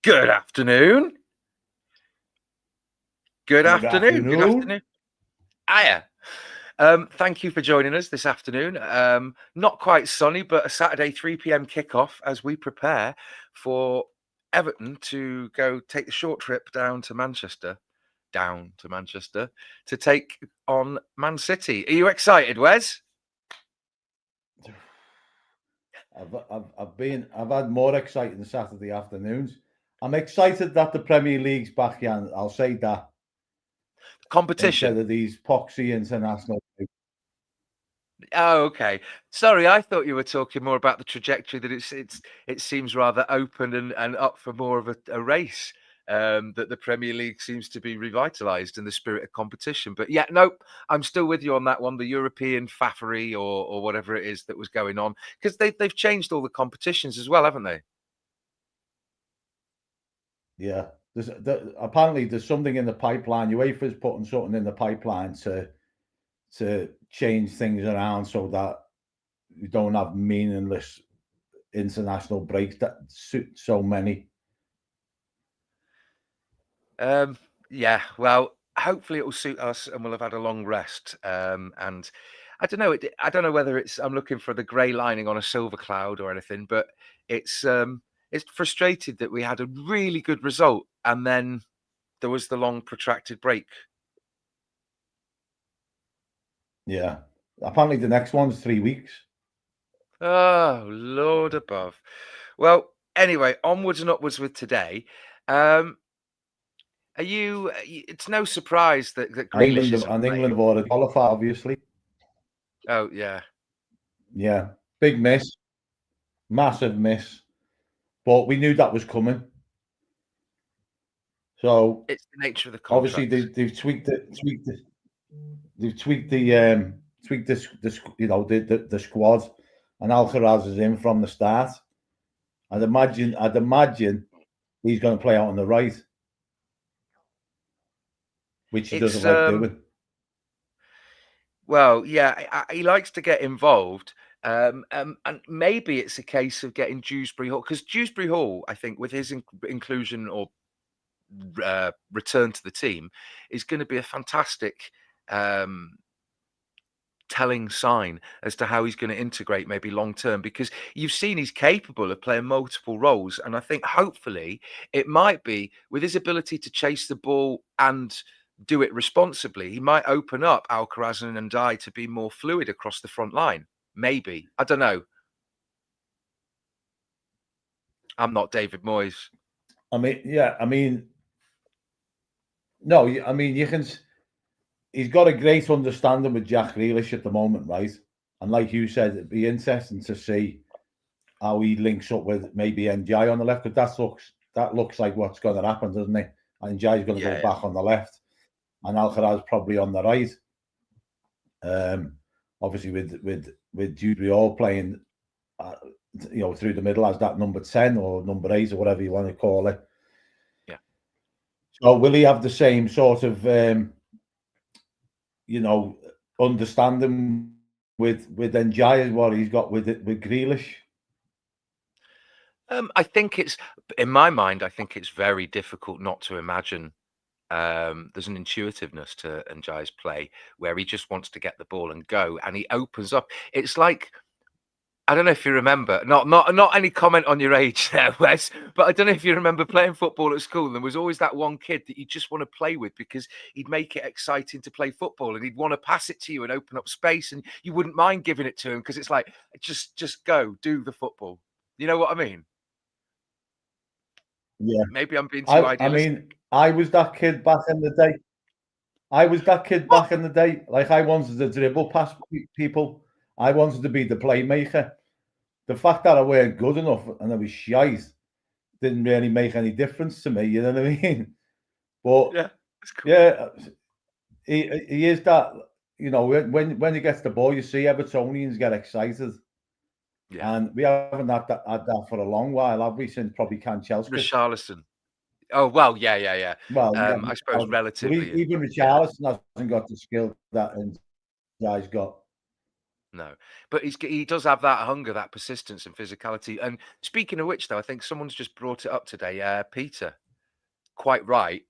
Good afternoon. Good Good afternoon. Good afternoon. afternoon. Hiya. Thank you for joining us this afternoon. Not quite sunny, but a Saturday 3 p.m. kickoff as we prepare for Everton to go take the short trip down to Manchester, to take on Man City. Are you excited, Wes? I've had more exciting Saturday afternoons. I'm excited that the Premier League's back, Yann. I'll say that Competition. instead of these poxy international. Oh, okay. Sorry, I thought you were talking more about the trajectory that it seems rather open and up for more of a race. That the Premier League seems to be revitalised in the spirit of competition. But yeah, nope, I'm still with you on that one. The European faffery or whatever it is that was going on, because they've changed all the competitions as well, haven't they? Yeah, apparently there's something in the pipeline. UEFA's putting something in the pipeline to change things around so that you don't have meaningless international breaks that suit so many. Yeah, well, hopefully it will suit us and we'll have had a long rest. And I don't know. I don't know whether I'm looking for the grey lining on a silver cloud or anything, but it's frustrated that we had a really good result and then there was the long protracted break. Yeah, apparently the next one's 3 weeks. Oh, Lord above. Well, anyway, onwards and upwards with today. Are you? It's no surprise that Grealish isn't England have playing. already qualified, obviously. Oh yeah, Yeah, big miss, massive miss, but we knew that was coming. So it's the nature of the obviously contract. they've tweaked the squad, and Alcaraz is in from the start. I'd imagine he's going to play out on the right, which he doesn't like doing. Well, yeah, he likes to get involved. And maybe it's a case of getting Dewsbury Hall, because Dewsbury Hall, I think, with his inclusion or return to the team, is going to be a fantastic telling sign as to how he's going to integrate maybe long term, because you've seen he's capable of playing multiple roles, and I think hopefully it might be with his ability to chase the ball and do it responsibly, he might open up Alcaraz and Ndai to be more fluid across the front line. Maybe, I don't know. I'm not David Moyes. No, I mean you can. He's got a great understanding with Jack Grealish at the moment, right? And like you said, it'd be interesting to see how he links up with maybe NJ on the left, because that looks like what's going to happen, doesn't it? And NJ's going to go back on the left, and Alcaraz probably on the right. Obviously with Dewsbury all playing, through the middle as that number 10 or number 8 or whatever you want to call it. Yeah. So will he have the same sort of understanding with NJ as what he's got with Grealish? I think in my mind, I think it's very difficult not to imagine there's an intuitiveness to Njai's play where he just wants to get the ball and go, and he opens up. It's like, I don't know if you remember, not any comment on your age there, Wes, but I don't know if you remember playing football at school. There was always that one kid that you just want to play with because he'd make it exciting to play football, and he'd want to pass it to you and open up space, and you wouldn't mind giving it to him because it's like, just go, do the football. You know what I mean? Yeah. Maybe I'm being too idealistic. I was that kid back in the day. Like, I wanted to dribble past people. I wanted to be the playmaker. The fact that I weren't good enough and I was shite didn't really make any difference to me. You know what I mean? But Yeah, that's cool. Yeah, he is that. When he gets the ball, you see Evertonians get excited. Yeah. And we haven't had that for a long while, have we? Since probably Chelsea. Richarlison. Oh, well, yeah. Well, yeah, I suppose relatively. even Richarlison hasn't got the skill that Ndai's got. No, but he does have that hunger, that persistence and physicality. And speaking of which, though, I think someone's just brought it up today. Peter, quite right.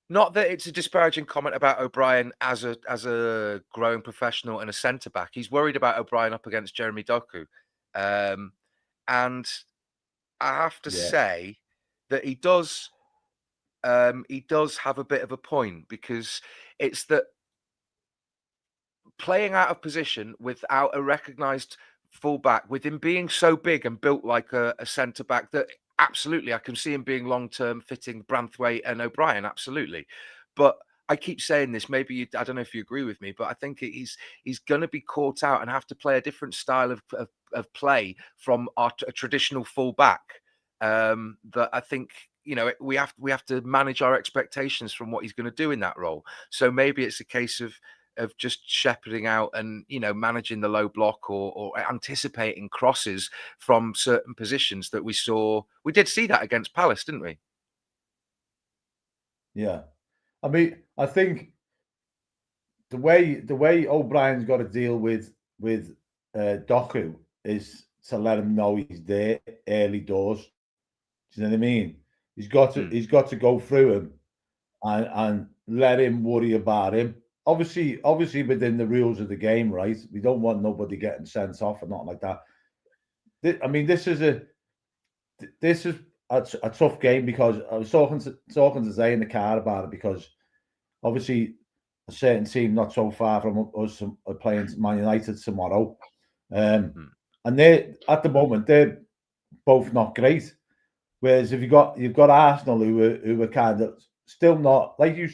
Not that it's a disparaging comment about O'Brien as a growing professional and a centre back. He's worried about O'Brien up against Jeremy Doku, um, and I have to Yeah, say that he does have a bit of a point because it's that playing out of position without a recognised fullback, with him being so big and built like a centre back, that absolutely I can see him being long term fitting Branthwaite and O'Brien, absolutely. But I keep saying this. Maybe I don't know if you agree with me, but I think he's going to be caught out and have to play a different style of play from a traditional fullback. That I think we have to manage our expectations from what he's going to do in that role. So maybe it's a case of just shepherding out and managing the low block or anticipating crosses from certain positions that we did see that against Palace, didn't we? yeah. I mean, I think the way O'Brien's got to deal with Doku is to let him know he's there early doors. Do you know what I mean? Hmm. He's got to go through him and let him worry about him. Obviously within the rules of the game, right? We don't want nobody getting sent off or nothing like that. I mean, this is a tough game because I was talking to Zay in the car about it because obviously a certain team not so far from us are playing Man United tomorrow, Hmm. and they at the moment they're both not great. Whereas if you've got Arsenal who are kind of still not like you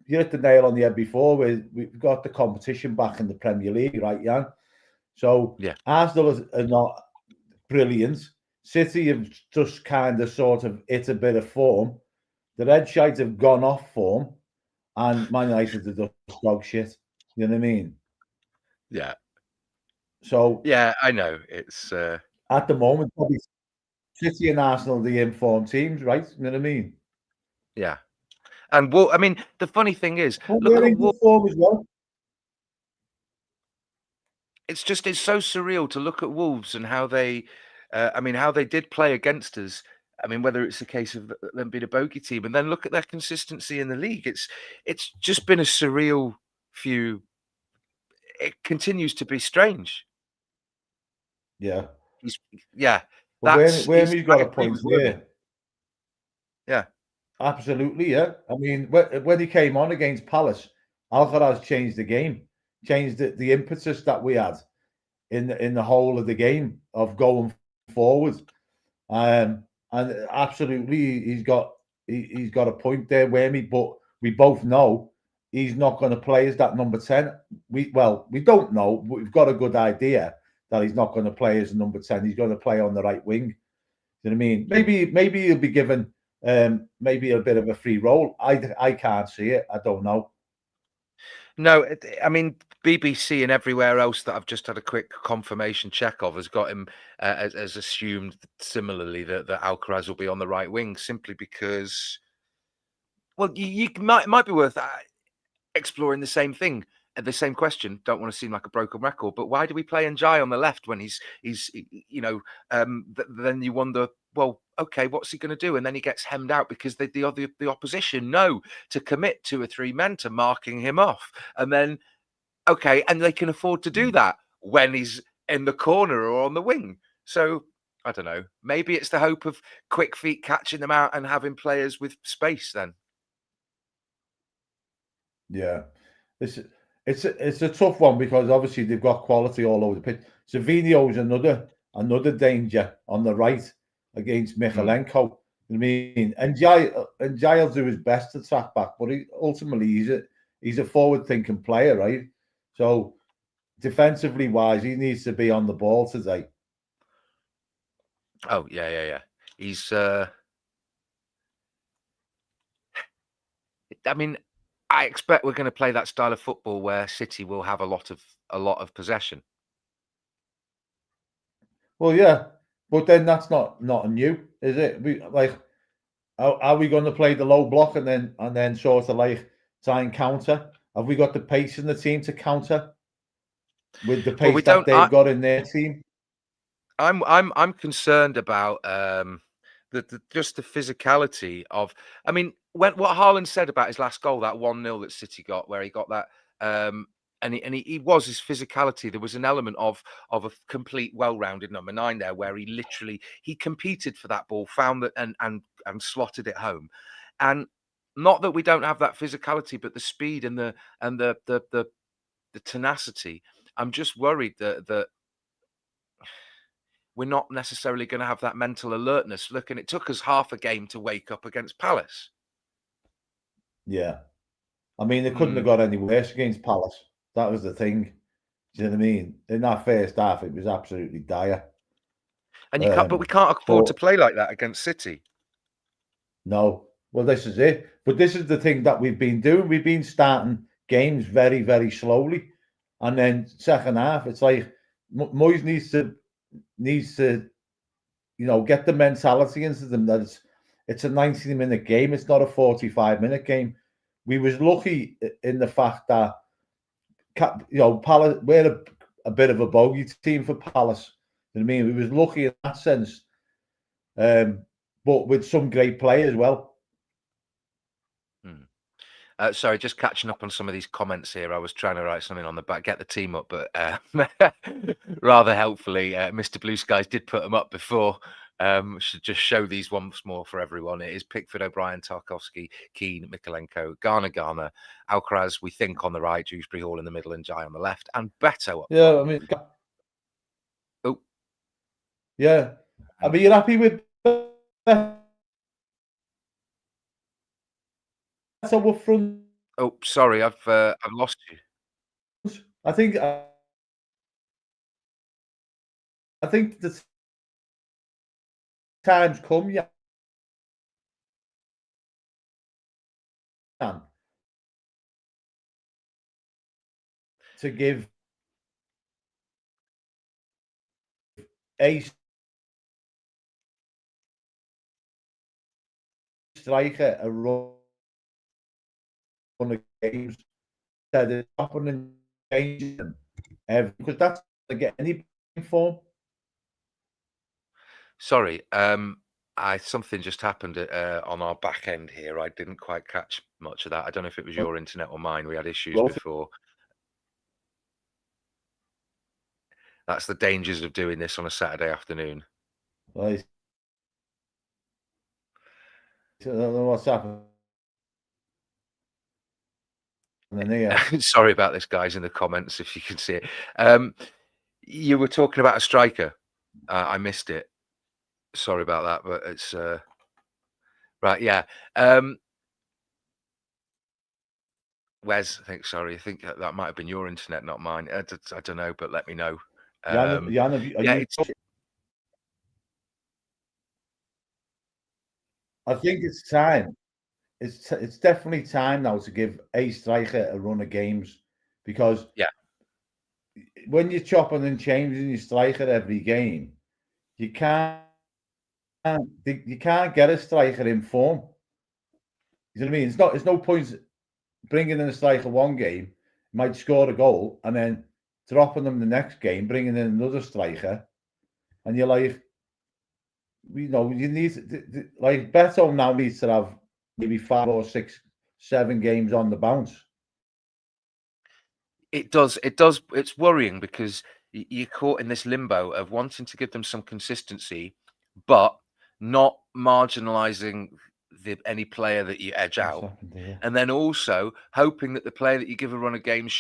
hit the nail on the head before. We've got the competition back in the Premier League, right, Jan? So Yeah. Arsenal are not brilliant. City have just kind of sort of hit a bit of form. The Red Shites have gone off form, and Man United are just dog shit. You know what I mean? Yeah. So Yeah, I know. It's at the moment, probably City and Arsenal are the informed teams, right? You know what I mean? yeah. And I mean, the funny thing is, But look we're at in good form as well. it's so surreal to look at Wolves and how how they did play against us. I mean, whether it's a case of them being a bogey team, and then look at their consistency in the league. It's just been a surreal few. It continues to be strange. Yeah. He's Yeah, But when we got I a agree point with Wormy. there, Yeah, absolutely, yeah. I mean, when he came on against Palace, Alcaraz changed the game, changed the impetus that we had in the whole of the game of going forward. And absolutely, he's got a point there, Wormy. But we both know he's not going to play as that number 10. We don't know, but we've got a good idea that he's not going to play as a number 10. He's going to play on the right wing. You know what I mean? Maybe he'll be given maybe a bit of a free role. I can't see it. I don't know. no, I mean BBC and everywhere else that I've just had a quick confirmation check of has got him as assumed similarly that Alcaraz will be on the right wing simply because well, you might be worth exploring the same thing, the same question. Don't want to seem like a broken record, but why do we play Njai on the left when then you wonder, well, okay, what's he going to do? And then he gets hemmed out because the opposition know to commit 2 or 3 men to marking him off, and then okay, and they can afford to do Mm. that when he's in the corner or on the wing. So I don't know. Maybe it's the hope of quick feet catching them out and having players with space then. Yeah, it's it's a tough one because obviously they've got quality all over the pitch. Savinio's another danger on the right against Mm. Michalenko. I mean, and Jai will do his best to track back, but ultimately he's a forward thinking player, right? So defensively wise, he needs to be on the ball today. Oh yeah, yeah, yeah. He's. I mean, I expect we're going to play that style of football where City will have a lot of possession. Well, yeah, but then that's not new, is it? We like are we going to play the low block and then sort of like try and counter? have we got the pace in the team to counter with the Well, pace we that don't. they've got in their team? I'm concerned about the just the physicality of. I mean, when what Haaland said about his last goal, that 1-0 that City got, where he got that, um, he was his physicality. There was an element of a complete, well-rounded number 9 there, where he competed for that ball, found that, and slotted it home, and not that we don't have that physicality, but the speed and the tenacity. I'm just worried that we're not necessarily going to have that mental alertness. Look, and it took us half a game to wake up against Palace. Yeah. I mean, they couldn't have Mm. got any worse against Palace. That was the thing. Do you know what I mean? In that first half, it was absolutely dire. And we can't afford to But play like that against City. no, well, this is it. But this is the thing that we've been doing. We've been starting games very, very slowly, and then second half, it's like Moyes needs to get the mentality into them that it's a 90-minute game. It's not a 45-minute game. We was lucky in the fact that Palace, we're a bit of a bogey team for Palace. You know what I mean? We was lucky in that sense, but with some great play as well. Hmm. Sorry, just catching up on some of these comments here. I was trying to write something on the back, get the team up, but rather helpfully, Mr. Blue Skies did put them up before. Should just show these once more for everyone. It is Pickford, O'Brien, Tarkovsky, Keane, Mikolenko, Garner, Alcaraz, we think on the right, Dewsbury Hall in the middle, and Jai on the left, and Beto up Yeah, front. I mean, Oh, yeah. I and, mean, you're happy with Beto up front? oh, sorry, I've lost you. I think the time's come, yeah, to give a striker a run of games instead of stopping and changing them because that's to get any form. Sorry, I something just happened on our back end here. I didn't quite catch much of that. I don't know if it was your internet or mine. We had issues before. That's the dangers of doing this on a Saturday afternoon. Right. I don't know what's happening here. Sorry about this, guys, in the comments, if you can see it. You were talking about a striker. I missed it. Sorry about that, but it's right. Yeah. Wes, I think that might have been your internet, not mine. I don't know, but let me know. Jan, Jan, are Yeah, you? I think it's time. It's definitely time now to give a striker a run of games because yeah. when you're chopping and changing your striker every game, you can't get a striker in form. You know what I mean? It's no point bringing in a striker one game, might score a goal, and then dropping them the next game, bringing in another striker, and you're like, you need like Beto now needs to have maybe 5 or 6, 7 games on the bounce. It does. It does. It's worrying because you're caught in this limbo of wanting to give them some consistency, but not marginalizing any player that you edge What's out, happened here? and then also hoping that the player that you give a run of games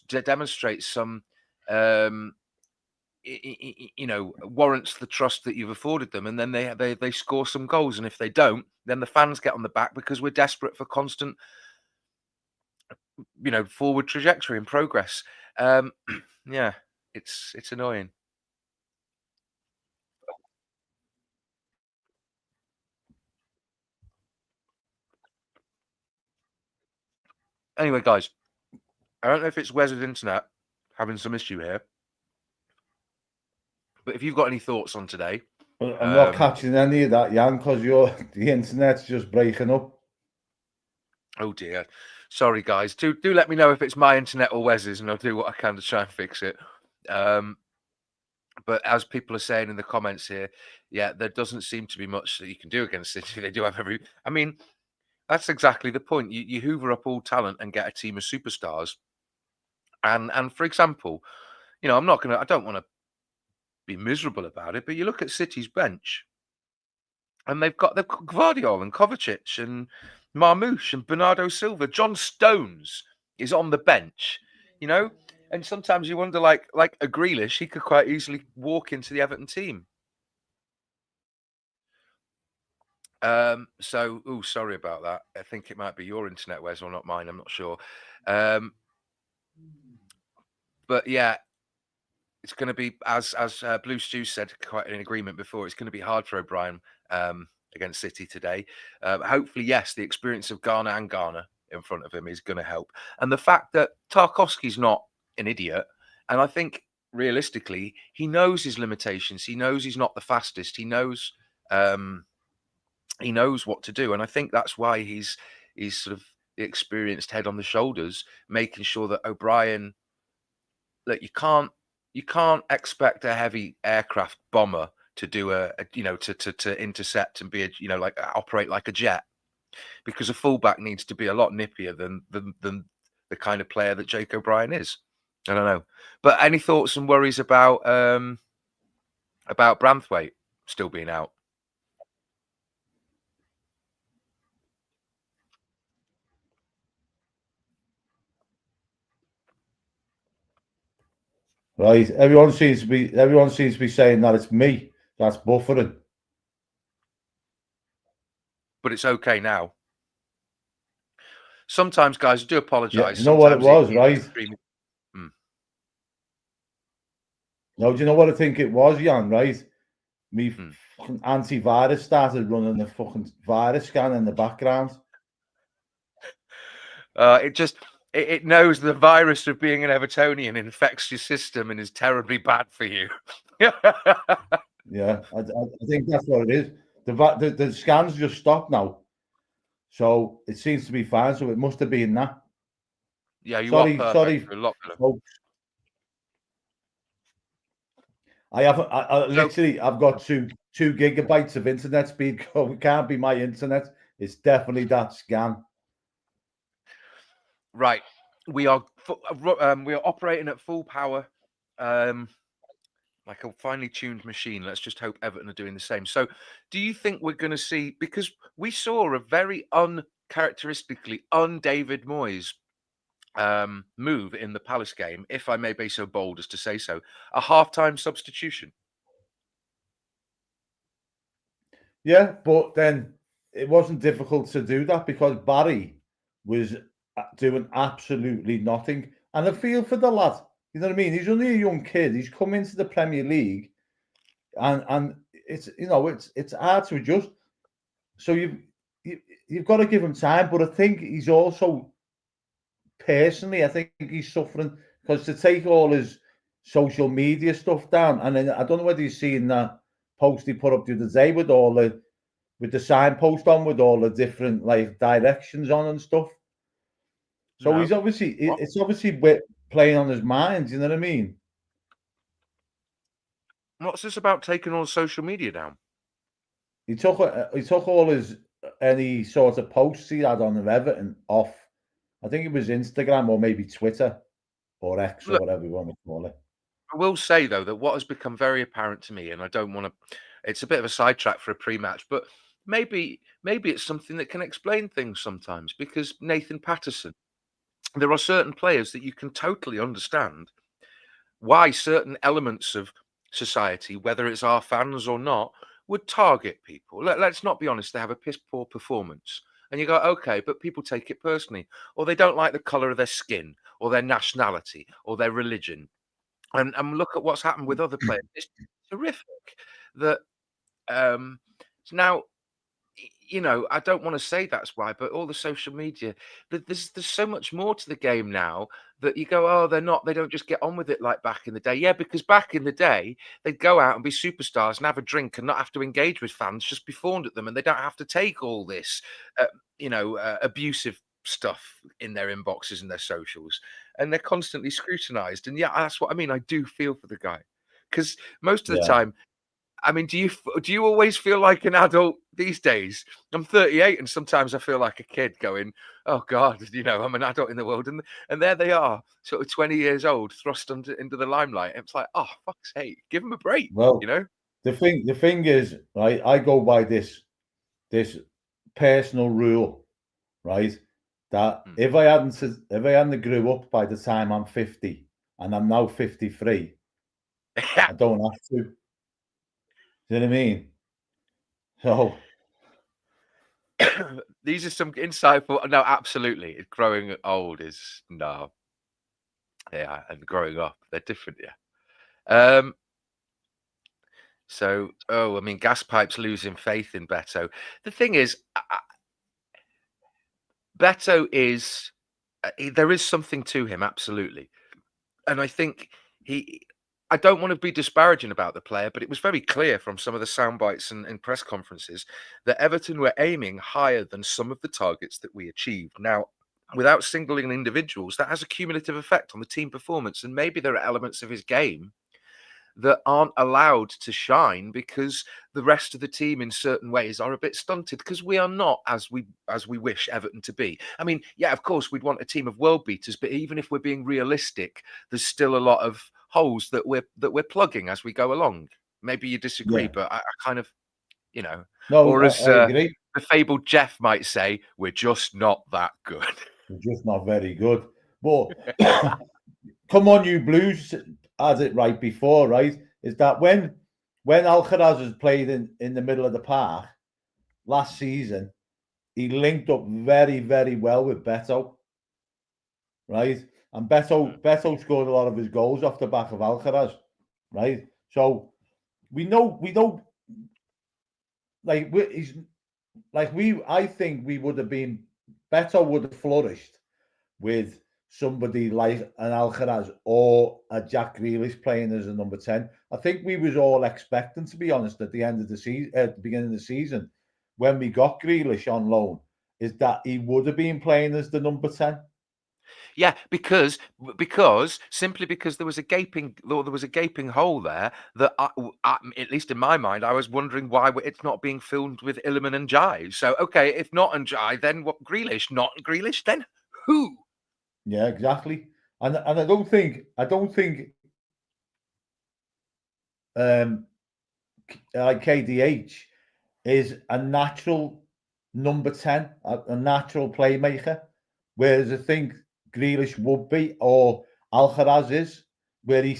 demonstrates some, um, warrants the trust that you've afforded them, and then they score some goals, and if they don't, then the fans get on the back because we're desperate for constant, forward trajectory and progress. Um, yeah, it's annoying. Anyway, guys, I don't know if it's Wes's internet having some issue here, but if you've got any thoughts on today, I'm not um, catching any of that, Jan, because the internet's just breaking up. Oh dear. Sorry, guys. Do let me know if it's my internet or Wes's, and I'll do what I can to try and fix it. Um, but as people are saying in the comments here, yeah, there doesn't seem to be much that you can do against City. They do have every. I mean, that's exactly the point. You hoover up all talent and get a team of superstars. And for example, I don't want to be miserable about it, but you look at City's bench, and they've got Guardiola and Kovacic and Marmoush and Bernardo Silva. John Stones is on the bench, you know, and sometimes you wonder, like a Grealish, he could quite easily walk into the Everton team. Sorry about that. I think it might be your internet, Wes, or not mine. I'm not sure. Um, but yeah, it's going to be as Blue Stew said, quite in agreement before. It's going to be hard for O'Brien against City today. Hopefully, yes, the experience of Garner and Garner in front of him is going to help, and the fact that Tarkowski's not an idiot, and I think realistically he knows his limitations. He knows he's not the fastest. Um, he knows what to do, and I think that's why he's sort of the experienced head on the shoulders, making sure that O'Brien. Look, you can't expect a heavy aircraft bomber to do to intercept and be like operate like a jet, because a fullback needs to be a lot nippier than the kind of player that Jake O'Brien is. I don't know, but any thoughts and worries about Branthwaite still being out? Right. Everyone seems to be saying that it's me that's buffering. But it's okay now. Sometimes, guys, I do Yeah, apologise. you know what it Sometimes was, right? Hmm. No, do you know what I think it was, Jan? Right? Me Hmm. fucking antivirus started running the fucking virus scan in the background. It knows the virus of being an Evertonian infects your system and is terribly bad for you. Yeah, I think that's what it is. The scans just stopped now, so it seems to be fine. So it must have been that. Yeah, you are Sorry, perfect. sorry, You're a lot better. folks. I haven't. So, I've got two gigabytes of internet speed. It can't be my internet. It's definitely that scan. right, we are operating at full power, um, like a finely tuned machine. Let's just hope Everton are doing the same. So, do you think we're going to see, because we saw a very uncharacteristically un-David Moyes move in the Palace game, if I may be so bold as to say so, a half-time substitution? Yeah, but then it wasn't difficult to do that because Barry was doing absolutely nothing. And I feel for the lad. You know what I mean? He's only a young kid. He's come into the Premier League, and it's hard to adjust. So you've got to give him time. But I think he's also personally, I think he's suffering because to take all his social media stuff down, and then I don't know whether you've seen that post he put up the other day with the signpost on with all the different like directions on and stuff. So No. he's obviously What? it's obviously playing on his mind. You know what I mean? What's this about taking all social media down? He took all his any sort of posts he had on Everton off. I think it was Instagram or maybe Twitter or X or Look, whatever you want to call it. I will say though that what has become very apparent to me, and I don't want to, it's a bit of a sidetrack for a pre-match, but maybe it's something that can explain things sometimes, because Nathan Patterson, there are certain players that you can totally understand why certain elements of society, whether it's our fans or not, would target people. Let's not be honest, they have a piss poor performance. And you go, okay, but people take it personally, or they don't like the color of their skin, or their nationality, or their religion. And look at what's happened with other players. It's terrific that um, now I don't want to say that's why, but all the social media, there's so much more to the game now that you go, oh, they don't just get on with it like back in the day. Yeah, because back in the day, they'd go out and be superstars and have a drink and not have to engage with fans, just be fawned at them, and they don't have to take all this, abusive stuff in their inboxes and their socials, and they're constantly scrutinized. And yeah, that's what I mean. I do feel for the guy, because most of the Yeah. time, I mean, do you always feel like an adult these days? I'm 38, and sometimes I feel like a kid going, "Oh God, I'm an adult in the world," and there they are, sort of 20 years old, thrust into the limelight. It's like, oh fuck's sake, give them a break, Well, the thing is, right? I go by this personal rule, right? That if I hadn't grew up by the time I'm 50, and I'm now 53, I don't have to. Do you know what I mean? So These are some insightful. No, absolutely. Growing old is no, yeah, and growing up they're different. Yeah. So, I mean, gas pipes losing faith in Beto. The thing is, Beto is there is something to him, absolutely, and I think he. I don't want to be disparaging about the player, but it was very clear from some of the sound bites and press conferences that Everton were aiming higher than some of the targets that we achieved. Now, without singling individuals, that has a cumulative effect on the team performance, and maybe there are elements of his game that aren't allowed to shine because the rest of the team in certain ways are a bit stunted, because we are not as we wish Everton to be. I mean, yeah, of course we'd want a team of world beaters, but even if we're being realistic, there's still a lot of holes that we're plugging as we go along. Maybe you disagree, yeah, but I kind of, no, or as I agree. the fabled Jeff might say, we're just not that good. We're just not very good. But come on, you Blues had it right before, right? Is that when Alcaraz has played in the middle of the park last season, he linked up very, very well with Beto, right? And Beto scored a lot of his goals off the back of Alcaraz, right? So we know, like he's like I think we would have been Beto would have flourished with somebody like an Alcaraz or a Jack Grealish playing as a number 10. I think we was all expecting, to be honest, at the end of the season, at the beginning of the season, when we got Grealish on loan, is that he would have been playing as the number 10. Yeah, because simply because there was a gaping hole there that at least in my mind, I was wondering why it's not being filled with Illiman and Jai. So okay, if not and Jai, then what? Grealish, not Grealish, then who? Yeah, exactly. And I don't think um like KDH is a natural number 10, a natural playmaker. Whereas I think Grealish would be, or Alcaraz is, where he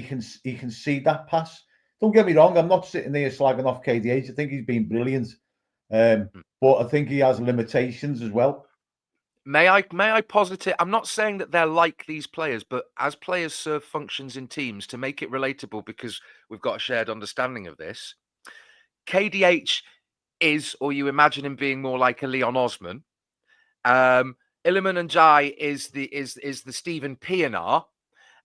can see that pass. Don't get me wrong, I'm not sitting there slagging off KDH. I think he's been brilliant. But I think he has limitations as well. May I posit it? I'm not saying that they're like these players, but as players serve functions in teams to make it relatable, because we've got a shared understanding of this. KDH is, or you imagine him being more like a Leon Osman. Illiman and Jai is the Stephen Pienaar,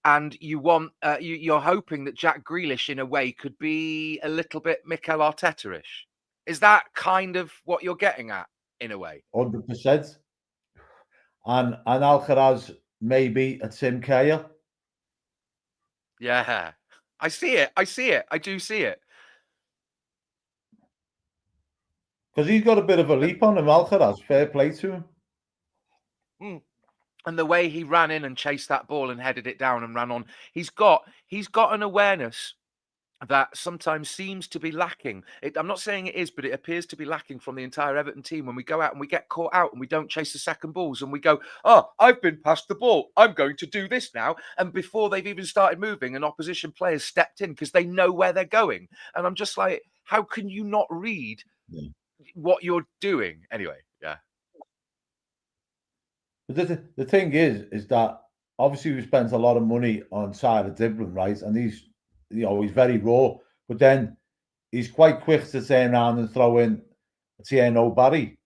and you're hoping that Jack Grealish in a way could be a little bit Mikel Arteta-ish. Is that kind of what you're getting at in a way? 100%. And Alcaraz maybe a Tim Cahill. Yeah, I see it. I do see it. Because he's got a bit of a leap on him, Alcaraz. Fair play to him. And the way he ran in and chased that ball and headed it down and ran on, he's got an awareness that sometimes seems to be lacking. I'm not saying it is, but it appears to be lacking from the entire Everton team when we go out and we get caught out and we don't chase the second balls and we go, oh, I've been past the ball, I'm going to do this now. And before they've even started moving, an opposition player's stepped in because they know where they're going. And I'm just like, how can you not read what you're doing? Anyway, yeah. But the thing is that obviously we spent a lot of money on Tyler Dibblin, right? And he's very raw, but then he's quite quick to turn around and throw in Tierno Barry,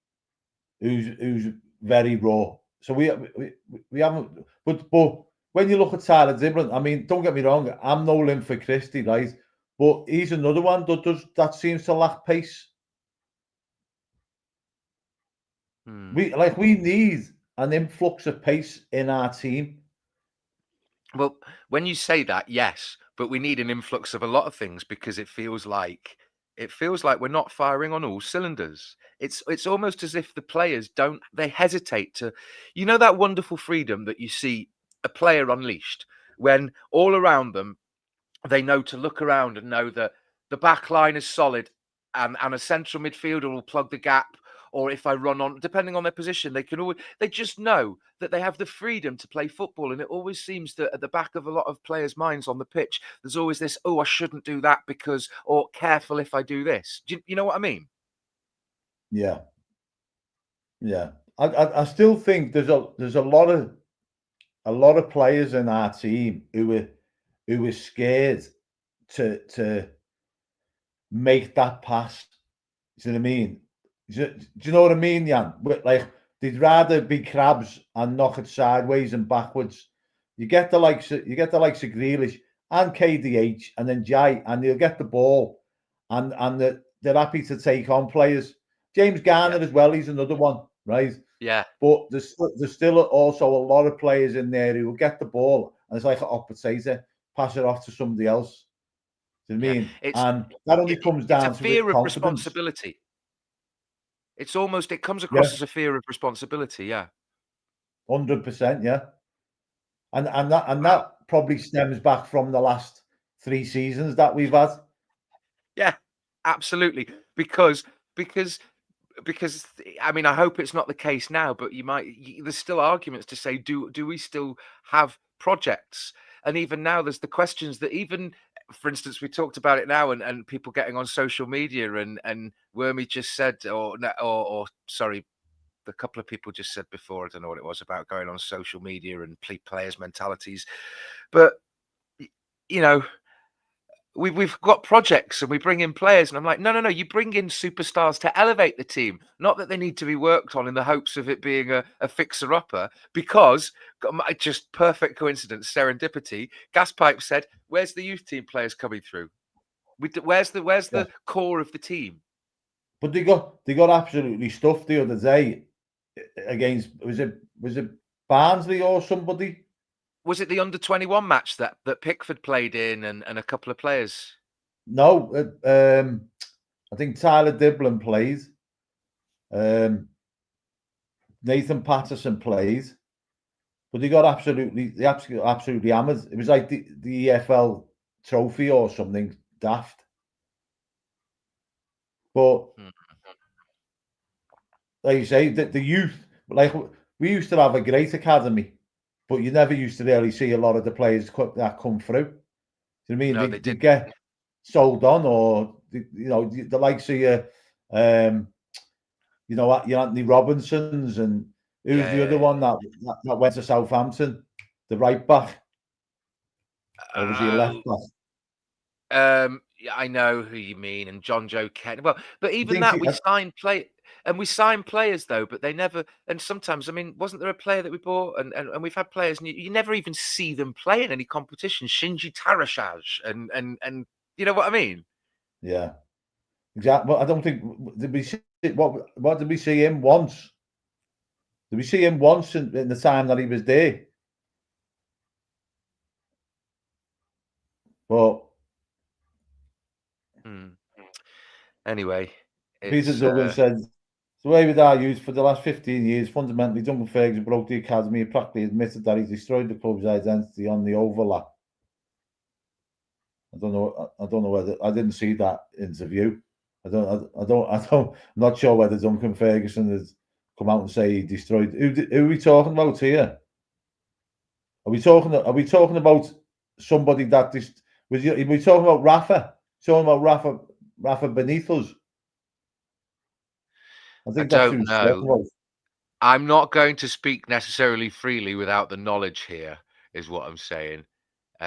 who's very raw. So we haven't. But when you look at Tyler Dibblin, I mean, don't get me wrong, I'm no Linford Christie, right? But he's another one that seems to lack pace. We need an influx of pace in our team. Well, when you say that, yes, but we need an influx of a lot of things because it feels like we're not firing on all cylinders. It's almost as if the players don't they hesitate to, that wonderful freedom that you see a player unleashed when all around them they know to look around and know that the back line is solid and a central midfielder will plug the gap. Or if I run on, depending on their position, they just know that they have the freedom to play football. And it always seems that at the back of a lot of players' minds on the pitch, there's always this, oh, I shouldn't do that because, or careful if I do this. Do you know what I mean? Yeah, yeah. I still think there's a lot of players in our team who are scared to make that pass. Do you know what I mean? Do you know what I mean, Jan? Like they'd rather be crabs and knock it sideways and backwards. You get the likes of Grealish and KDH and then Jai, and they'll get the ball, and they're happy to take on players. James Yeah. Garner as well. He's another one, right? Yeah. But there's still also a lot of players in there who will get the ball and it's like a hot potato, pass it off to somebody else. Do you know what Yeah. I mean? It's And that only it, comes it's a down to fear of confidence. responsibility. It comes Yeah, across as a fear of responsibility. Yeah. 100%. Yeah, and Wow. that probably stems back from the last 3 seasons that we've had. Yeah. Absolutely. Because because I mean, I hope it's not the case now, but there's still arguments to say, do we still have projects? And even now, there's the questions that even, for instance, we talked about it now, and people getting on social media, and Wormy just said, or sorry, the couple of people just said before, I don't know what it was about going on social media and players' mentalities, but y- you know we've got projects and we bring in players, and I'm like, no, no, no. You bring in superstars to elevate the team, not that they need to be worked on in the hopes of it being a fixer upper. Because just perfect coincidence, serendipity. Gaspipe said, "Where's the youth team players coming through? Where's Yeah, the core of the team? but they got absolutely stuffed the other day against was it Barnsley or somebody? Was it the under 21 match that Pickford played in, and a couple of players? No, I think Tyler Diblin plays. Um, Nathan Patterson plays. But they absolutely hammered. It was like the EFL trophy or something daft. But Hmm. like you say, the youth, like we used to have a great academy, but you never used to really see a lot of the players that come through. Do you know what I mean? No, They they they did. get sold on, or the likes of um, your Anthony Robinsons, and who's Yeah, the yeah, other yeah. one that went to Southampton, the right back, or was he a left Oh, back? yeah, I know who you mean, and John Joe Kenny. Well, but I even think that, he, we sign players though, but they never. And sometimes, I mean, wasn't there a player that we bought, and we've had players, and you never even see them play in any competition. Shinji Tarashaj, and you know what I mean? yeah. Exactly. Well, I don't think did we see what did we see him once? Did we see him once in the time that he was there? But Hmm. Anyway, Peter it's Duggan said the way with our youth for the last 15 years, fundamentally, Duncan Ferguson broke the academy and practically admitted that he destroyed the club's identity on the overlap. I don't know. I don't know whether I didn't see that interview. I'm not sure whether Duncan Ferguson has come out and say he destroyed. Who are we talking about here? Are we talking about somebody that just was? Are we talking about Rafa? Talking about Rafa beneath us? I I think that's who don't he's know. talking about. I'm not going to speak necessarily freely without the knowledge here, is what I'm saying.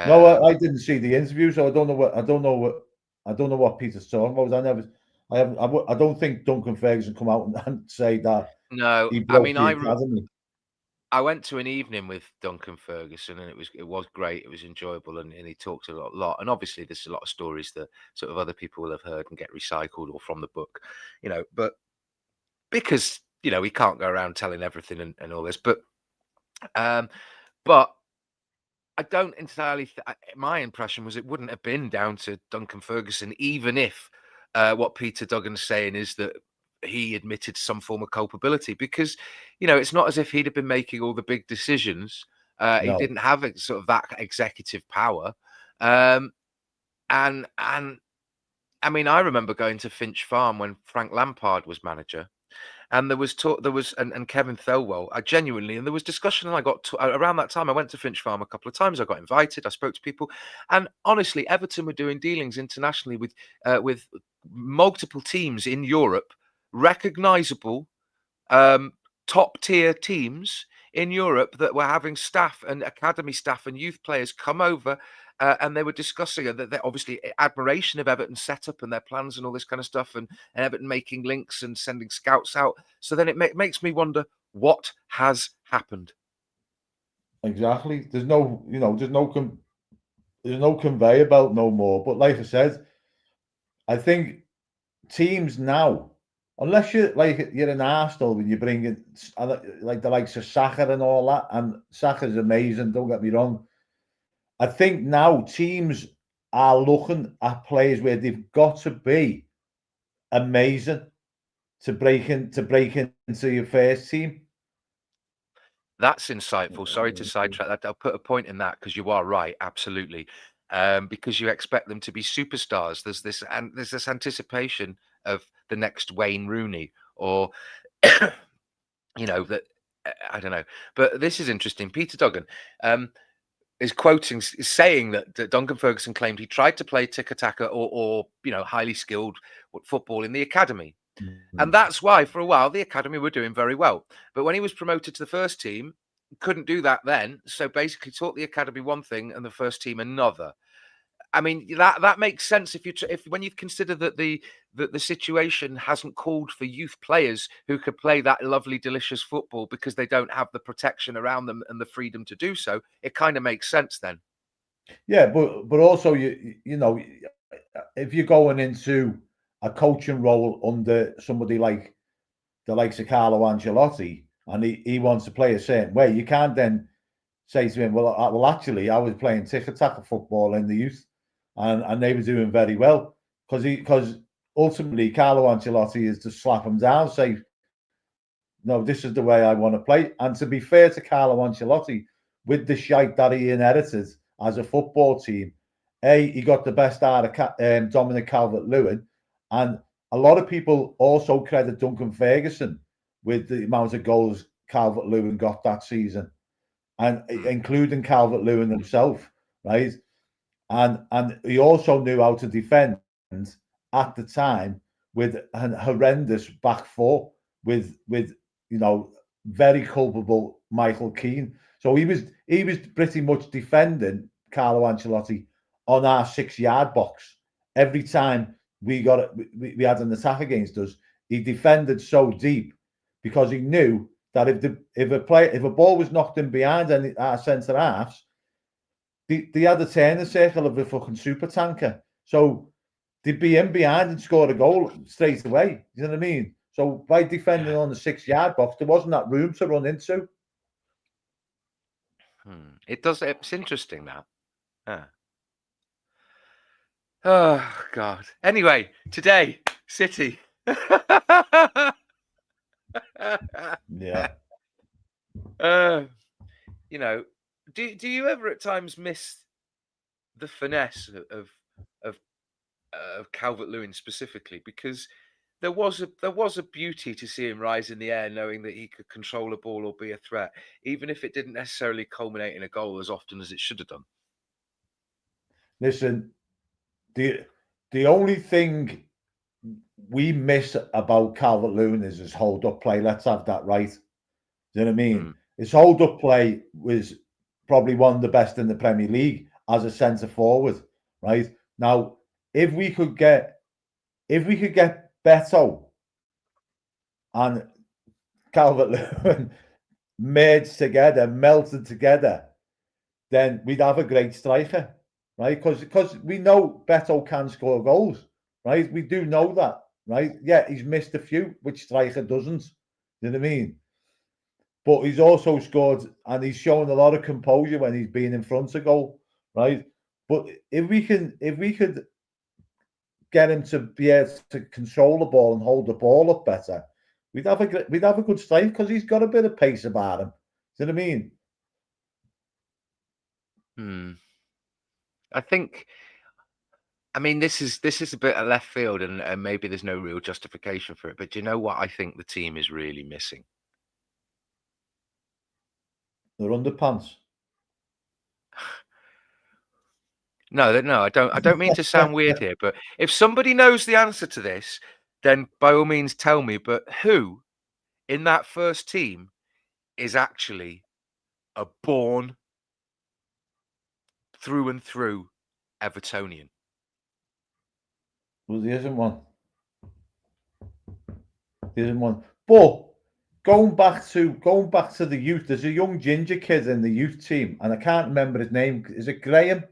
No, I Um, didn't see the interview, so I don't know what Peter's talking about. I don't think Duncan Ferguson come out and say that no, he I broke mean, the academy. I went to an evening with Duncan Ferguson, and it was great. It was enjoyable, and he talked a lot. And obviously, there's a lot of stories that sort of other people will have heard and get recycled or from the book, But because he can't go around telling everything and all this. But I don't entirely. My impression was it wouldn't have been down to Duncan Ferguson, even if what Peter Duggan's saying is that he admitted some form of culpability, because it's not as if he'd have been making all the big decisions. He No, didn't have sort of that executive power, um, and I mean, I remember going to Finch Farm when Frank Lampard was manager, and there was talk, and Kevin Thelwell. I genuinely, and there was discussion, and I got around that time. I went to Finch Farm a couple of times. I got invited. I spoke to people, and honestly, Everton were doing dealings internationally with multiple teams in Europe, recognisable top tier teams in Europe that were having staff and academy staff and youth players come over. And they were discussing that they're obviously admiration of Everton's setup and their plans and all this kind of stuff, and Everton making links and sending scouts out. So then it makes me wonder what has happened. exactly. There's no, there's no conveyor belt no more. But like I said, I think teams now, unless you're an Arsenal when you bring in like the likes of Saka and all that, and Saka's amazing. Don't get me wrong. I think now teams are looking at players where they've got to be amazing to break into your first team. That's insightful. Sorry to sidetrack that. I'll put a point in that because you are right, absolutely. Because you expect them to be superstars. There's this anticipation of the next Wayne Rooney, or that I don't know. But this is interesting. Peter Duggan is saying that Duncan Ferguson claimed he tried to play tiki-taka or highly skilled football in the academy. And that's why, for a while, the academy were doing very well. But when he was promoted to the first team, couldn't do that then. So basically, taught the academy one thing and the first team another. I mean, that makes sense if when you consider that the situation hasn't called for youth players who could play that lovely, delicious football because they don't have the protection around them and the freedom to do so. It kind of makes sense then. Yeah, but also if you're going into a coaching role under somebody like the likes of Carlo Ancelotti, and he wants to play a certain way, you can't then say to him, well, actually, I was playing tiki-taka football in the youth, and they were doing very well, because ultimately Carlo Ancelotti is to slap him down, say, no, this is the way I want to play. And to be fair to Carlo Ancelotti, with the shite that he inherited as a football team, he got the best out of Dominic Calvert-Lewin, and a lot of people also credit Duncan Ferguson with the amount of goals Calvert-Lewin got that season, and including Calvert-Lewin himself, right? And he also knew how to defend at the time with a horrendous back four with very culpable Michael Keane. So he was pretty much defending Carlo Ancelotti on our 6-yard box every time we had an attack against us. He defended so deep because he knew that if a ball was knocked in behind our centre halves, they had a turning circle of a fucking super tanker. So they'd be in behind and score a goal straight away. You know what I mean? So by defending on the 6-yard box, there wasn't that room to run into. It does. It's interesting that. Yeah. Oh God. Anyway, today, City. Yeah. Do you ever at times miss the finesse of Calvert-Lewin specifically? Because there was a beauty to see him rise in the air, knowing that he could control a ball or be a threat, even if it didn't necessarily culminate in a goal as often as it should have done. Listen, the only thing we miss about Calvert-Lewin is his hold-up play. Let's have that right. Do you know what I mean? His hold-up play was probably one of the best in the Premier League as a centre forward, right? Now, if we could get Beto and Calvert-Lewin merged together, melted together, then we'd have a great striker, right? Because we know Beto can score goals, right? We do know that, right? Yeah, he's missed a few, which striker doesn't. You know what I mean? But he's also scored, and he's shown a lot of composure when he's been in front of goal, right? But if we could get him to be able to control the ball and hold the ball up better, we'd have a good strike because he's got a bit of pace about him. Do you know what I mean? I think. I mean, this is a bit of left field, and maybe there's no real justification for it. But do you know what I think the team is really missing? They're underpants. No, no, I don't. I don't mean to sound weird here, but if somebody knows the answer to this, then by all means tell me. But who in that first team is actually a born through and through Evertonian? Well, there isn't one. There isn't one. But going back to the youth, there's a young ginger kid in the youth team, and I can't remember his name. Is it Graham?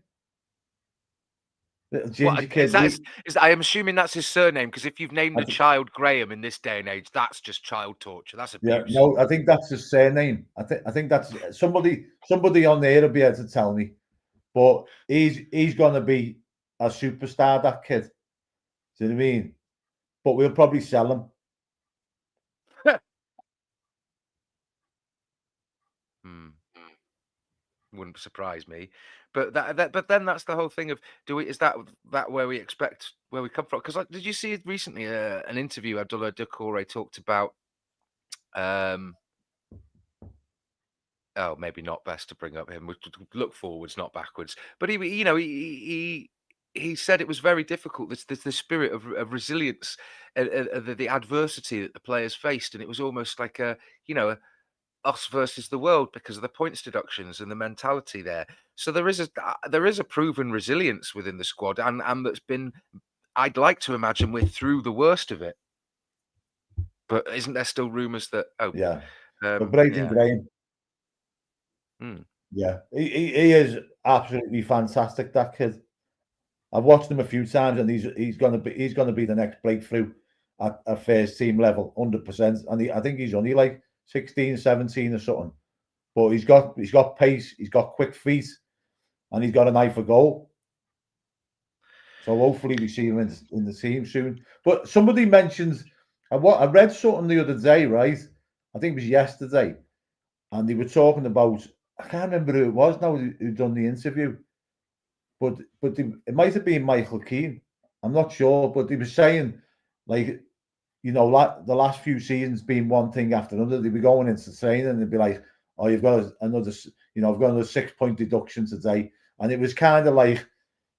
Little ginger What is kid. that? Is I am assuming that's his surname because if you've named a child Graham in this day and age, that's just child torture. That's Yeah, abuse. no, I think that's his surname. I think that's somebody on there will be able to tell me. But he's gonna be a superstar, that kid. Do you know what I mean? But we'll probably sell him. Wouldn't surprise me, but but then that's the whole thing of is that where we expect where we come from? Because did you see recently an interview Abdullah Doucouré talked about? Oh, maybe not best to bring up him. We look forwards, not backwards. But he said it was very difficult. This the spirit of resilience, the adversity that the players faced, and it was almost like us versus the world because of the points deductions and the mentality there. So there is a proven resilience within the squad, and that's been. I'd like to imagine we're through the worst of it, but isn't there still rumours that? Oh, Yeah. But Braden yeah. Graham. Mm. Yeah. He is absolutely fantastic, that kid. I've watched him a few times, and he's gonna be the next breakthrough at first team level, 100%. And I think he's only like 16, 17 or something. But he's got pace, he's got quick feet, and he's got an eye for goal. So hopefully we see him in the team soon. But somebody mentioned I read something the other day, right? I think it was yesterday, and they were talking about, I can't remember who it was now who done the interview, but it might have been Michael Keane. I'm not sure, but he was saying, like, like the last few seasons being one thing after another. They'd be going into training and they'd be like, "Oh, you've got another, I've got another 6-point deduction today," and it was kind of like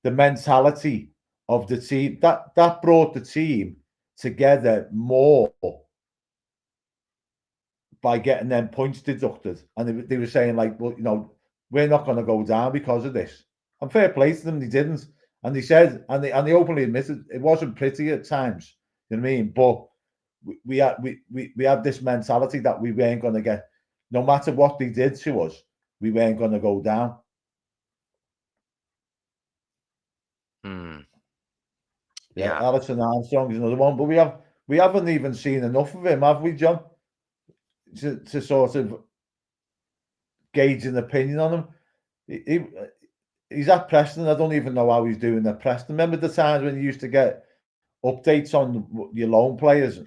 the mentality of the team that brought the team together more by getting them points deducted. And they were saying, like, well, we're not going to go down because of this. And fair play to them, they didn't. And they said, and they openly admitted it wasn't pretty at times. You know what I mean? But we had this mentality that we weren't going to get, no matter what they did to us, we weren't going to go down. Yeah, Alisson Armstrong is another one, but we haven't even seen enough of him, have we, John? To sort of gauge an opinion on him. He's at Preston. I don't even know how he's doing at Preston. Remember the times when you used to get updates on your loan players?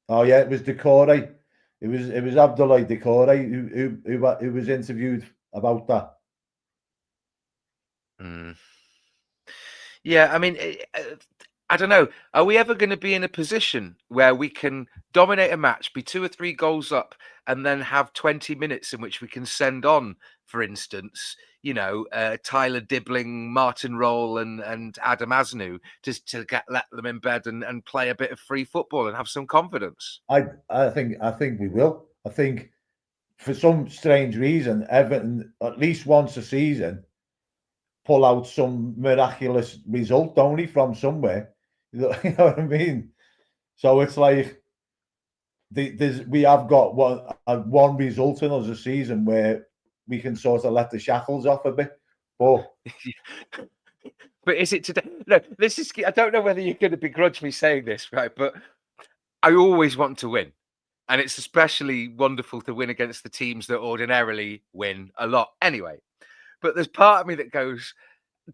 Oh yeah, it was Doucouré. It was Abdullah Doucouré who was interviewed about that. Yeah, I mean, I don't know. Are we ever going to be in a position where we can dominate a match, be 2 or 3 goals up, and then have 20 minutes in which we can send on, for instance, Tyler Dibbling, Martin Roll, and Adam Asnu to let them in bed and play a bit of free football and have some confidence? I think we will. I think for some strange reason, Everton at least once a season pull out some miraculous result only from somewhere. You know what I mean? So it's like we have got one result in us a season where we can sort of let the shackles off a bit. But is it today? No, this is. I don't know whether you're going to begrudge me saying this, right? But I always want to win. And it's especially wonderful to win against the teams that ordinarily win a lot anyway. But there's part of me that goes,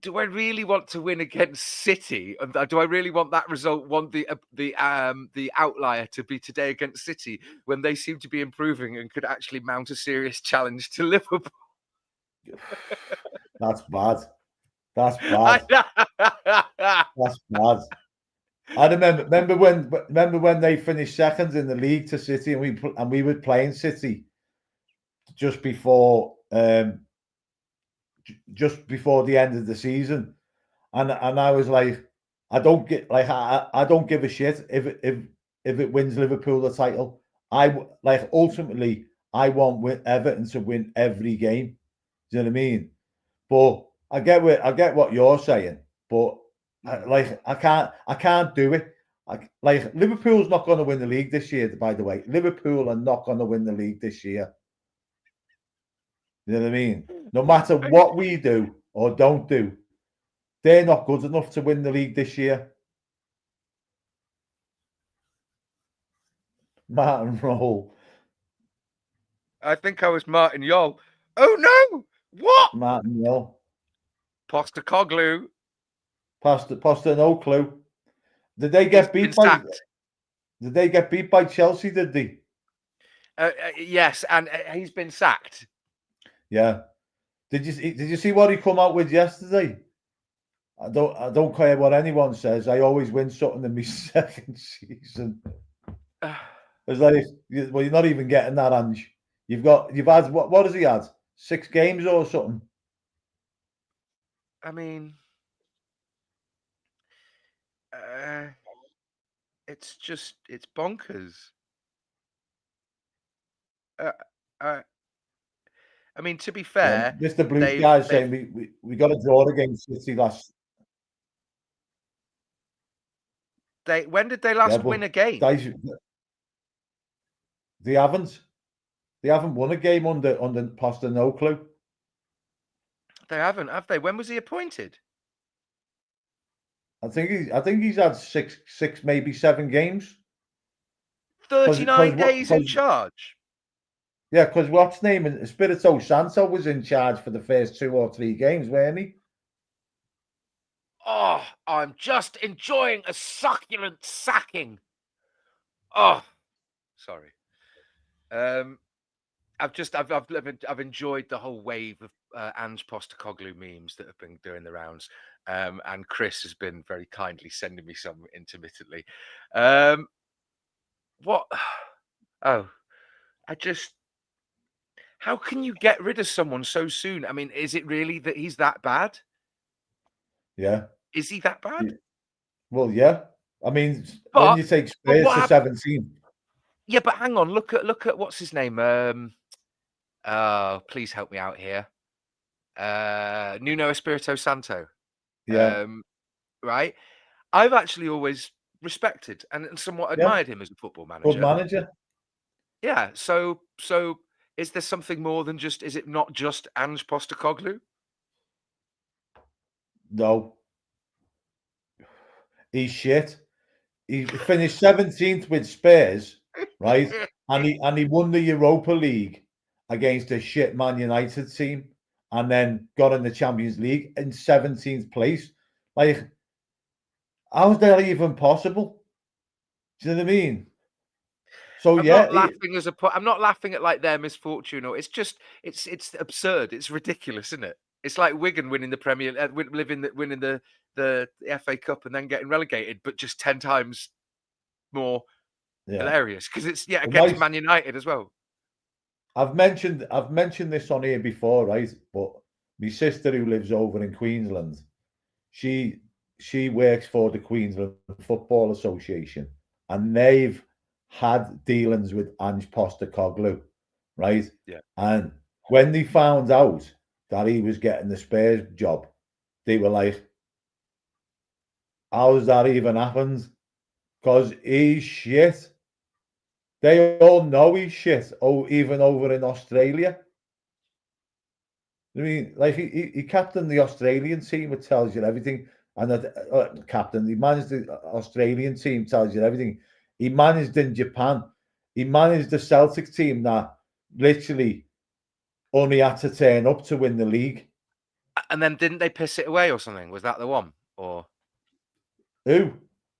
do I really want to win against City? And do I really want that result? Want the outlier to be today against City when they seem to be improving and could actually mount a serious challenge to Liverpool? That's bad. That's I bad. know. That's bad. I remember when they finished second in the league to City, and we were playing City just before the end of the season, and I was like, I don't give a shit if it wins Liverpool the title. Ultimately I want Everton to win every game. Do you know what I mean? But I get what you're saying, but I can't do it. Liverpool's not going to win the league this year. By the way, Liverpool are not going to win the league this year. You know what I mean? No matter what we do or don't do, they're not good enough to win the league this year. Martin Roll. I think I was Martin Yol. Oh no! What? Martin Roll. Postecoglou. Pasta, no clue. Did they He's get been beat by? sacked. Did they get beat by Chelsea? Did they? Yes, and he's been sacked. Yeah. Did you see what he come out with yesterday? I don't care what anyone says. I always win something in my second season. It's like, well, you're not even getting that, Ange. You've had what has he had? 6 games or something? I mean, it's bonkers. I mean, to be Yeah, fair, Mr. Blue they've Sky is they've saying we got a draw against City last. when did they Yeah, last but win a game? they haven't. They haven't won a game under Posta, no clue. They haven't, have they? When was he appointed? I think he's had six, maybe 7 games. 39 days in Because charge. yeah, because what's name Espirito Santo was in charge for the first 2 or 3 games, weren't he? Oh, I'm just enjoying a succulent sacking. Oh, sorry. I've enjoyed the whole wave of Ange Postecoglou memes that have been doing the rounds, and Chris has been very kindly sending me some intermittently. What? Oh, I just. How can you get rid of someone so soon? I mean, is it really that he's that bad? Yeah. Is he that bad? Well, yeah. I mean, when But you take but Spurs what to happened? 17. Yeah, but hang on. Look at what's his name? Please help me out here. Nuno Espirito Santo. Yeah. Right? I've actually always respected and somewhat Yeah. admired him as a football Good manager. manager. Yeah. So is there something more than just? Is it not just Ange Postecoglou? No. He's shit. He finished 17th with Spurs, right? And he won the Europa League against a shit Man United team, and then got in the Champions League in 17th place. Like, how's that even possible? Do you know what I mean? So I'm yeah, not laughing I'm not laughing at like their misfortune or it's absurd. It's ridiculous, isn't it? It's like Wigan winning the Premier, winning the FA Cup and then getting relegated, but just 10 times more yeah. hilarious because it's Well, against Man United as well. I've mentioned this on here before, right? But my sister who lives over in Queensland, she she works for the Queensland Football Association, and they've had dealings with Ange Postecoglou, right? Yeah. And when they found out that he was getting the Spurs job, they were like, "How's that even happened?" Because he's shit. They all know he's shit. Oh, even over in Australia. I mean, like he captained the Australian team, which tells you everything. And that captain, he managed the Australian team, tells you everything. He managed in Japan. He managed the Celtic team that literally only had to turn up to win the league. And then didn't they piss it away or something? Was that the one? Or Who?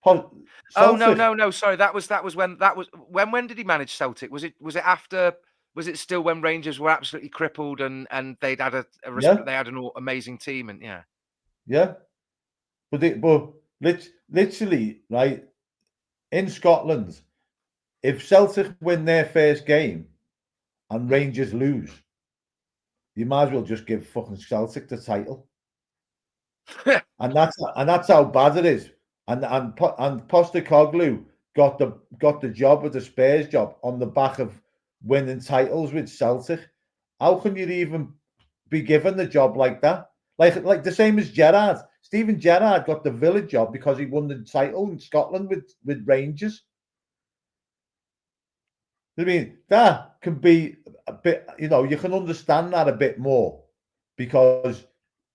oh no, Celtic. no, no. Sorry, when did he manage Celtic? Was it after? Was it still when Rangers were absolutely crippled and they'd had Yeah, they had an amazing team and yeah. yeah. But literally, right, in Scotland, if Celtic win their first game and Mm. Rangers lose, you might as well just give fucking Celtic the title. And that's how bad it is. And Postecoglou got the job with the Spurs job on the back of winning titles with Celtic. How can you even be given the job like that? Like the same as Gerrard. Steven Gerrard got the Villa job because he won the title in Scotland with Rangers. I mean, that can be a bit, you can understand that a bit more because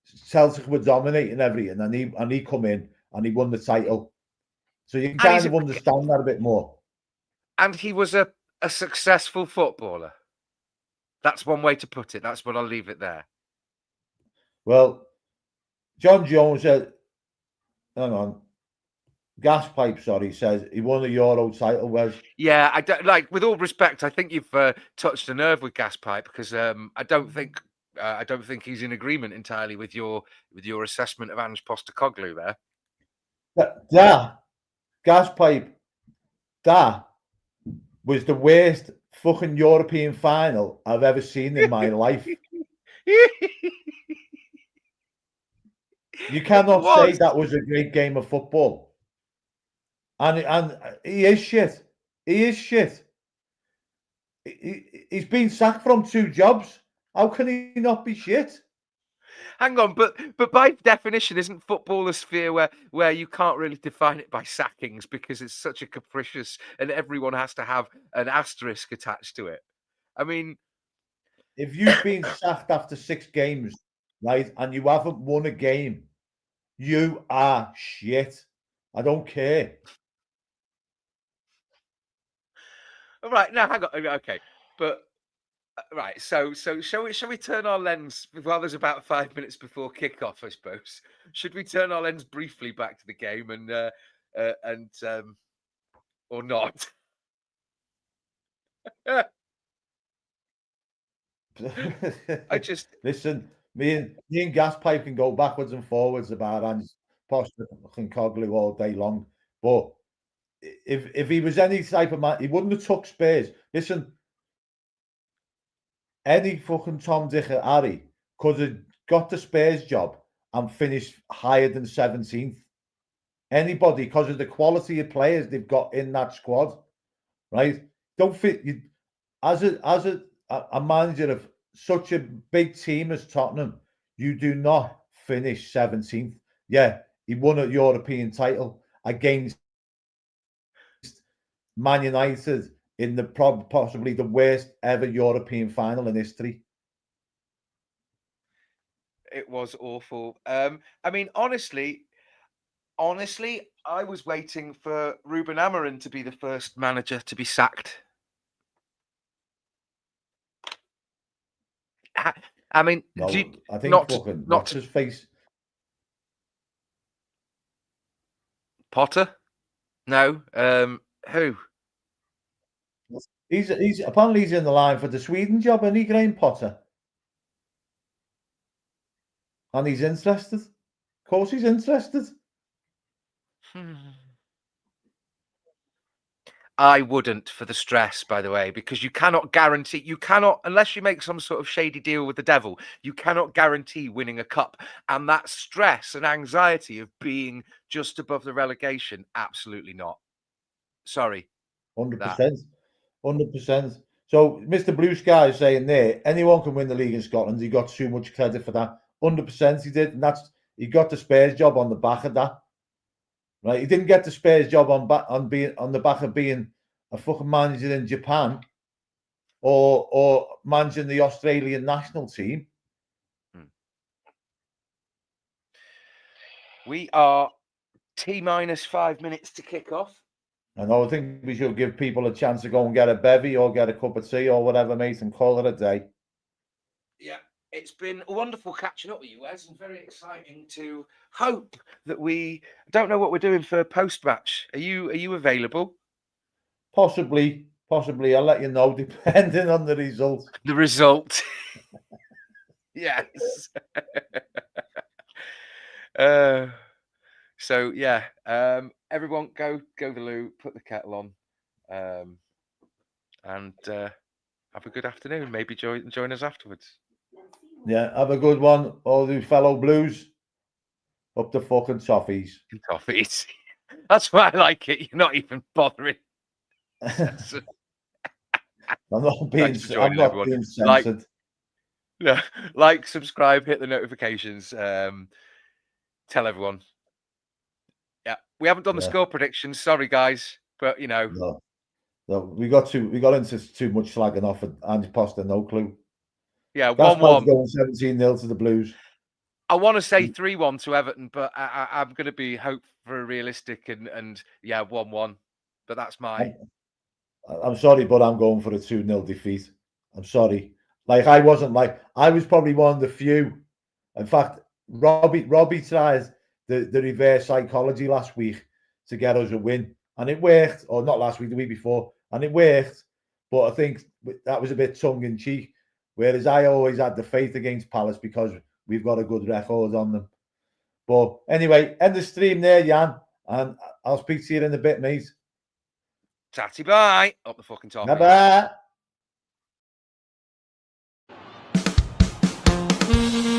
Celtic were dominating everything and he come in and he won the title. So you can And kind of understand that a bit more. he was a successful footballer. That's one way to put it. That's what I'll leave it there. Well, John Jones said, hang on, gas pipe, sorry, says he won a Euro title, Wes. Yeah, I don't like. With all respect, I think you've touched a nerve with Gaspipe because I don't think he's in agreement entirely with your assessment of Ange Postecoglou there. That gas pipe, that was the worst fucking European final I've ever seen in my life. You It cannot say was. that was a great game of football. And he is shit. He is shit. He's been sacked from 2 jobs. How can he not be shit? Hang on, but by definition, isn't football a sphere where you can't really define it by sackings because it's such a capricious and everyone has to have an asterisk attached to it? I mean, If you've been sacked after 6 games, right, and you haven't won a game, you are shit. I don't care. right now, hang on, okay, but right, so shall we turn our lens while there's about 5 minutes before kickoff, I suppose? Should we turn our lens briefly back to the game and or not? I just Listen, me and Gaspipe can go backwards and forwards about Ange Postecoglou all day long, but if he was any type of man, he wouldn't have took Spurs. Listen, any fucking Tom, Dick, or Harry could have got the Spurs job and finished higher than 17th. Anybody, because of the quality of players they've got in that squad, right? Don't fit you as a manager of such a big team as Tottenham. You do not finish 17th. Yeah, he won a European title against Man United in the possibly the worst ever European final in history. it was awful. I mean, honestly, I was waiting for Ruben Amorim to be the first manager to be sacked. I mean, No, I think not to, fucking not what's to his face. Potter? No. Who? He's apparently he's in the line for the Sweden job, and he Graham Potter, and he's interested. Of course, he's interested. Hmm. I wouldn't for the stress, by the way, because you cannot guarantee, you cannot, unless you make some sort of shady deal with the devil, you cannot guarantee winning a cup. And that stress and anxiety of being just above the relegation, absolutely not. Sorry, that 100%. 100%. So, Mr. Blue Sky is saying there, anyone can win the league in Scotland. He got too much credit for that. 100% he did. And he got the Spurs job on the back of that. Right? He didn't get the Spurs job on the back of being a fucking manager in Japan or managing the Australian national team. we are T minus 5 minutes to kick off. And I think we should give people a chance to go and get a bevy or get a cup of tea or whatever, mate, and call it a day. Yeah, it's been wonderful catching up with you, Wes, and very exciting to hope that we don't know what we're doing for post-match. Are you available? Possibly. I'll let you know, depending on the result. The result. Yes. So yeah, everyone go the loo, put the kettle on, and have a good afternoon. Maybe join us afterwards. Yeah, have a good one, all you fellow Blues. Up the fucking toffees. Toffees. That's why I like it. You're not even bothering. I'm not being. Thanks for I'm joining, not everyone. being censored. Like, subscribe, hit the notifications. Tell everyone. Yeah, we haven't done the score predictions. Sorry, guys, but you know. No, we got into too much slagging off, and Ange Poster, no clue. Yeah, 1-1. 1-1. Going 17-0 to the Blues. I want to say 3-1 to Everton, but I'm going to be hope for a realistic and yeah, 1-1. But that's my. I'm sorry, but I'm going for a 2-0 defeat. I'm sorry. Like I was probably one of the few. In fact, Robbie tried the reverse psychology last week to get us a win, and it worked. Or not last week, the week before, and it worked. But I think that was a bit tongue in cheek. Whereas I always had the faith against Palace because we've got a good record on them. But anyway, end the stream there, Jan, and I'll speak to you in a bit, mate. Tatty bye. Up the fucking top. Bye bye.